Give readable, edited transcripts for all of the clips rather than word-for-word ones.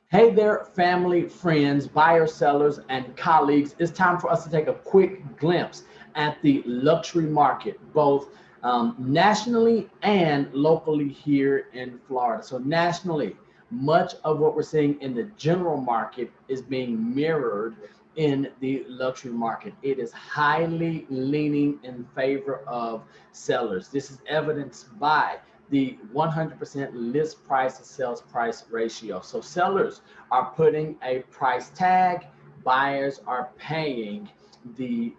Hey there, family, friends, buyers, sellers, and colleagues. It's time for us to take a quick glimpse at the luxury market, both nationally and locally here in Florida. So, nationally, much of what we're seeing in the general market is being mirrored in the luxury market. It is highly leaning in favor of sellers. This is evidenced by the 100% list price to sales price ratio. So sellers are putting a price tag, buyers are paying the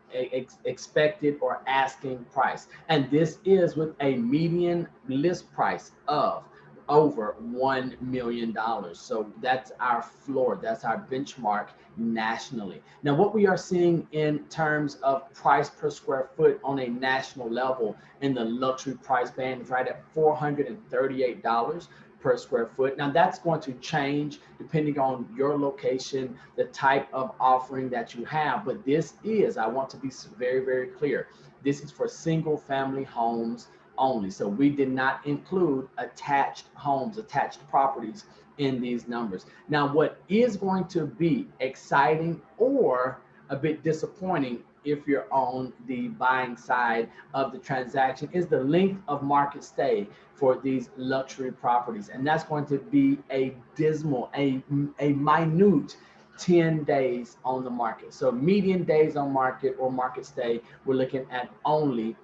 expected or asking price. And this is with a median list price of over $1 million. So that's our floor, that's our benchmark nationally. Now, what we are seeing in terms of price per square foot on a national level in the luxury price band is right at $438 per square foot. Now that's going to change depending on your location, the type of offering that you have. But this is, I want to be very, very clear. This is for single family homes only. So we did not include attached homes, attached properties in these numbers. Now, what is going to be exciting or a bit disappointing if you're on the buying side of the transaction is the length of market stay for these luxury properties. And that's going to be a dismal, a minute 10 days on the market. So median days on market or market stay, we're looking at only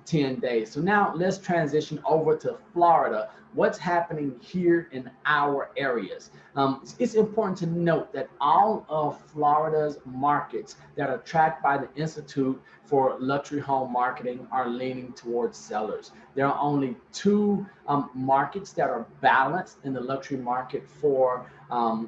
10 days. So now let's transition over to Florida. What's happening here in our areas? It's important to note that all of Florida's markets that are tracked by the Institute for Luxury Home Marketing are leaning towards sellers. There are only two markets that are balanced in the luxury market for uh,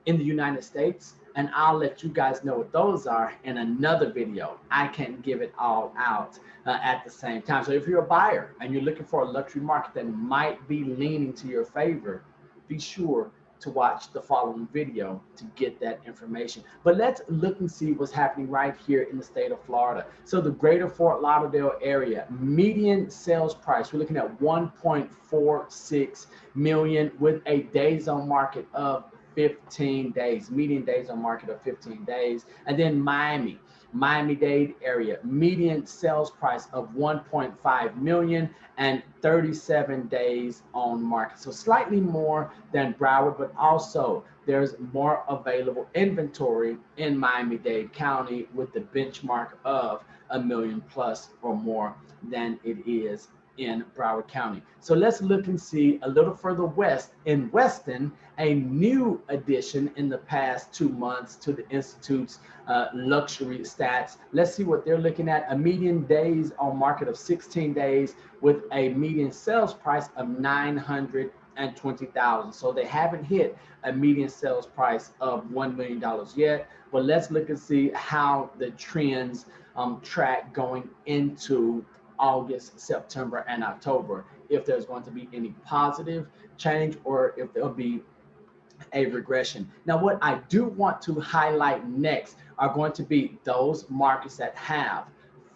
in the United States, and I'll let you guys know what those are in another video. I can't give it all out at the same time. So if you're a buyer and you're looking for a luxury market that might be leaning to your favor, be sure to watch the following video to get that information. But let's look and see what's happening right here in the state of Florida. So the greater Fort Lauderdale area, median sales price, we're looking at 1.46 million with a days on market of 15 days, median days on market of 15 days. And then Miami-Dade area, median sales price of 1.5 million and 37 days on market. So slightly more than Broward, but also there's more available inventory in Miami-Dade County with the benchmark of a million plus or more than it is in Broward County. So let's look and see a little further west in Weston, a new addition in the past 2 months to the Institute's luxury stats. Let's see what they're looking at. A median days on market of 16 days with a median sales price of 920,000. So they haven't hit a median sales price of $1 million yet. But let's look and see how the trends track going into August, September, and October, if there's going to be any positive change or if there'll be a regression. Now, what I do want to highlight next are going to be those markets that have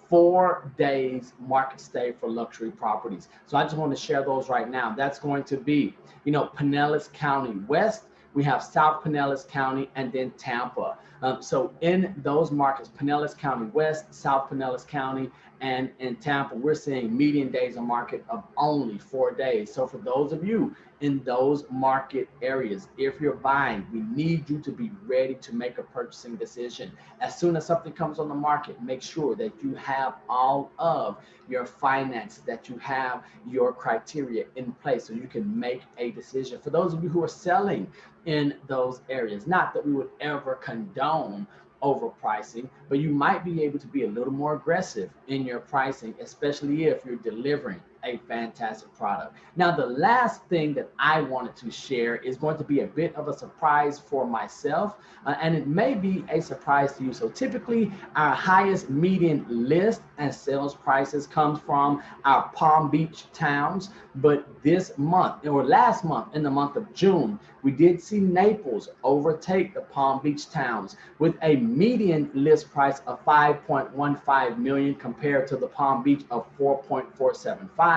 4 days market stay for luxury properties. So I just want to share those right now. That's going to be, Pinellas County West. We have South Pinellas County and then Tampa. So in those markets, Pinellas County West, South Pinellas County, and in Tampa, we're seeing median days on market of only 4 days. So for those of you in those market areas, if you're buying, we need you to be ready to make a purchasing decision. As soon as something comes on the market, make sure that you have all of your finances, that you have your criteria in place so you can make a decision. For those of you who are selling in those areas, not that we would ever condone overpricing, but you might be able to be a little more aggressive in your pricing, especially if you're delivering a fantastic product. Now, the last thing that I wanted to share is going to be a bit of a surprise for myself, and it may be a surprise to you. So typically, our highest median list and sales prices comes from our Palm Beach towns, but this month or last month in the month of June, we did see Naples overtake the Palm Beach towns with a median list price of 5.15 million compared to the Palm Beach of 4.475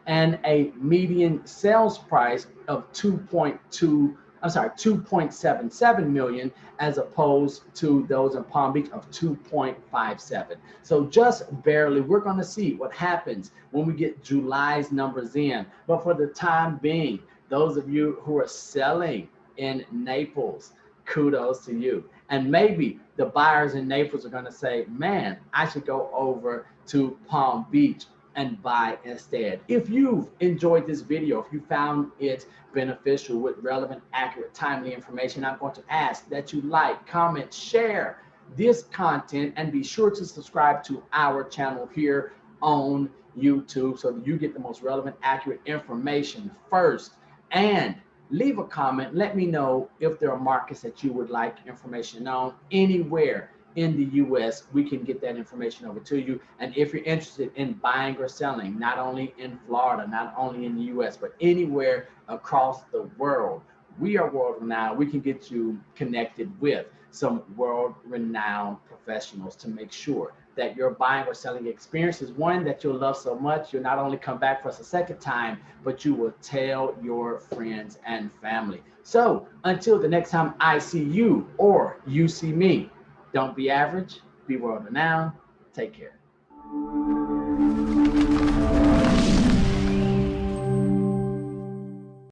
and a median sales price of 2.2 2.77 million, as opposed to those in Palm Beach of 2.57. So just barely. We're going to see what happens when we get July's numbers in. But for the time being, those of you who are selling in Naples, kudos to you. And maybe the buyers in Naples are going to say, man, I should go over to Palm Beach and buy instead. If you've enjoyed this video, if you found it beneficial with relevant, accurate, timely information, I'm going to ask that you like, comment, share this content, and be sure to subscribe to our channel here on YouTube so that you get the most relevant, accurate information first. And leave a comment. Let me know if there are markets that you would like information on. Anywhere in the US, we can get that information over to you. And if you're interested in buying or selling, not only in Florida, not only in the US, but anywhere across the world, we are world renowned. We can get you connected with some world renowned professionals to make sure that your buying or selling experience is one that you'll love so much. You'll not only come back for us a second time, but you will tell your friends and family. So until the next time I see you or you see me, don't be average, be world renowned. Take care.